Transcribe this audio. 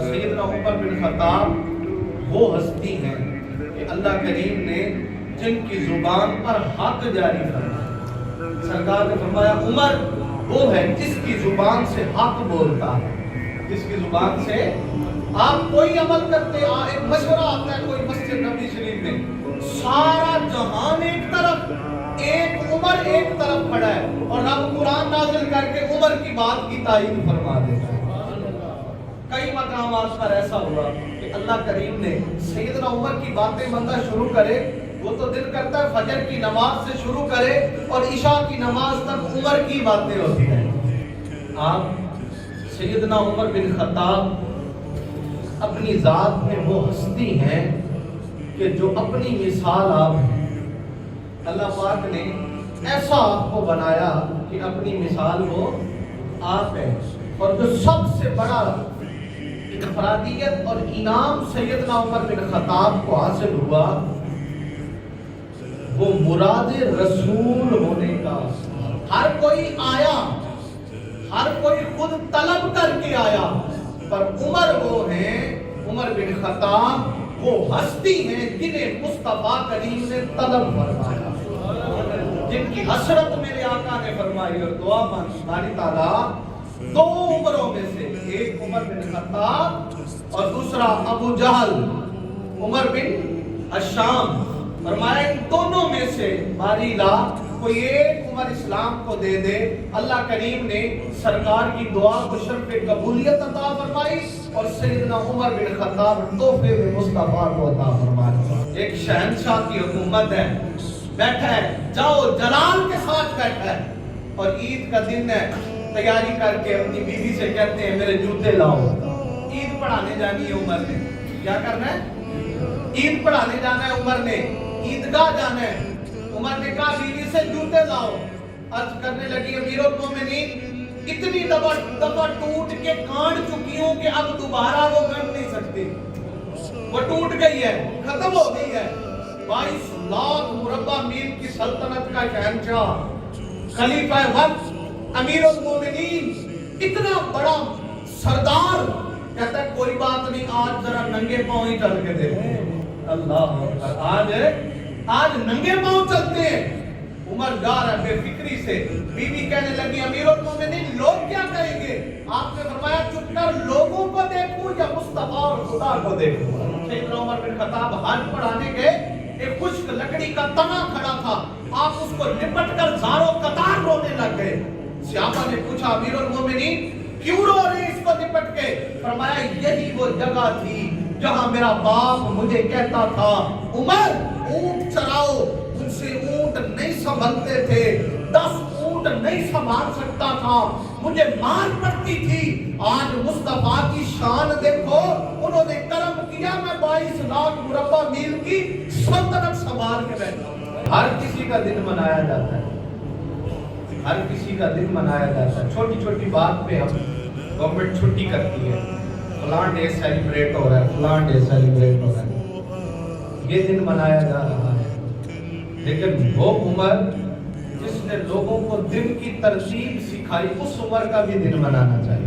سیدنا عمر بن خطاب وہ ہستی ہیں کہ اللہ کریم نے جن کی زبان پر حق جاری فرمایا. سرکار نے فرمایا عمر وہ ہے جس کی زبان سے حق بولتا ہے. جس کی زبان سے آپ کوئی عمل کرتے ایک مشورہ آتا ہے کوئی مسجد نبی شریف میں, سارا جہان ایک طرف, ایک عمر ایک طرف کھڑا ہے, اور رب قرآن نازل کر کے عمر کی بات کی تائید فرما دیتا ہے. کئی مقامات پر ایسا ہوا کہ اللہ کریم نے سیدنا عمر کی باتیں بندہ شروع کرے, وہ تو دل کرتا ہے فجر کی نماز سے شروع کرے اور عشاء کی نماز تک عمر کی باتیں ہوتی ہیں. آپ سیدنا عمر بن خطاب اپنی ذات میں وہ ہستی ہیں کہ جو اپنی مثال آپ ہیں. اللہ پاک نے ایسا آپ کو بنایا کہ اپنی مثال وہ آپ ہیں. اور جو سب سے بڑا انفرادیت اور انعام سیدنا عمر بن خطاب کو حاصل ہوا وہ مراد رسول ہونے کا. ہر کوئی آیا, ہر کوئی خود طلب کر کے آیا, پر عمر وہ ہیں, عمر بن خطاب وہ ہستی ہیں جنہیں مصطفیٰ کریم نے طلب فرمایا, جن کی حسرت میرے آقا نے فرمائی اور دعا مانگی باری تعالیٰ دو عمروں میں سے, ایک عمر بن خطاب اور دوسرا ابو جہل عمر بن الشام, فرمایا ان دونوں میں سے باری لا کوئی ایک عمر اسلام کو دے دے. اللہ کریم نے سرکار کی دعا کو شرف قبولیت عطا فرمائی اور سیدنا عمر بن خطاب تحفے میں مصطفیٰ کو عطا فرمایا. ایک شہنشاہ کی حکومت ہے, بیٹھا ہے, جاؤ جلال کے ساتھ بیٹھا ہے, اور عید کا دن ہے, تیاری کر کے اپنی بیوی سے کہتے ہیں میرے جوتے لاؤ. عید پڑھانے جانی ہے عمر نے, کیا کرنا ہے, عید پڑھانے جانا ہے عمر نے, عیدگاہ جانا ہے. عمر نے کہا بیوی سے جوتے لاؤ. عرض کرنے لگی امیر المومنین اتنی دفعہ ٹوٹ کے کانڈ چکی ہوں کہ اب دوبارہ وہ گن نہیں سکتی, وہ ٹوٹ گئی ہے, ختم ہو گئی ہے. 22 لاکھ مربع میل کی سلطنت کا شہنشاہ, خلیفہ وقت, امیر المومنین, اتنا بڑا سردار, کہتا ہے کوئی بات نہیں آج ذرا ننگے پاؤں ہی چل کے دیکھتے ہیں. اللہ اکبر, آج ننگے پاؤں چلتے ہیں. عمر جا رہا ہے بے فکری سے. بیوی کہنے لگی امیر المومنین لوگ کیا کہیں گے؟ آپ نے فرمایا چپ کر لوگوں کو دیکھوں یا مصطفیٰ اور خدا کو دیکھوں. سیدنا عمر بن خطاب حج پڑھانے گئے, ایک خشک لکڑی کا تنا کھڑا تھا, آپ اس کو لپٹ کر زاروں قطار رونے لگ گئے. صحابہ نے پوچھا امیر المومنین کیوں رو رہے اس کو لپٹ کے؟ فرمایا یہی وہ جگہ تھی جہاں میرا باپ مجھے کہتا تھا عمر اونٹ چراؤ, ان سے اونٹ نہیں سنبھلتے تھے, 10 اونٹ نہیں سنبھال سکتا تھا, مجھے مار پڑتی تھی. آج مصطفیٰ کی شان دیکھو, انہوں نے کرم کیا, میں 22 لاکھ مربع میل کی سلطنت سنبھال کے بیٹھا. ہر کسی کا دن منایا جاتا ہے, ہر کسی کا دن منایا جاتا ہے. چھوٹی چھوٹی بات پہ ہم گورنمنٹ چھٹی کرتی ہے, فلاں ڈے سیلیبریٹ ہو رہا ہے, فلاں ڈے سیلیبریٹ ہو رہا ہے, یہ دن منایا جا رہا ہے. لیکن وہ عمر جس نے لوگوں کو دن کی ترتیب سکھائی, اس عمر کا بھی دن منانا چاہیے.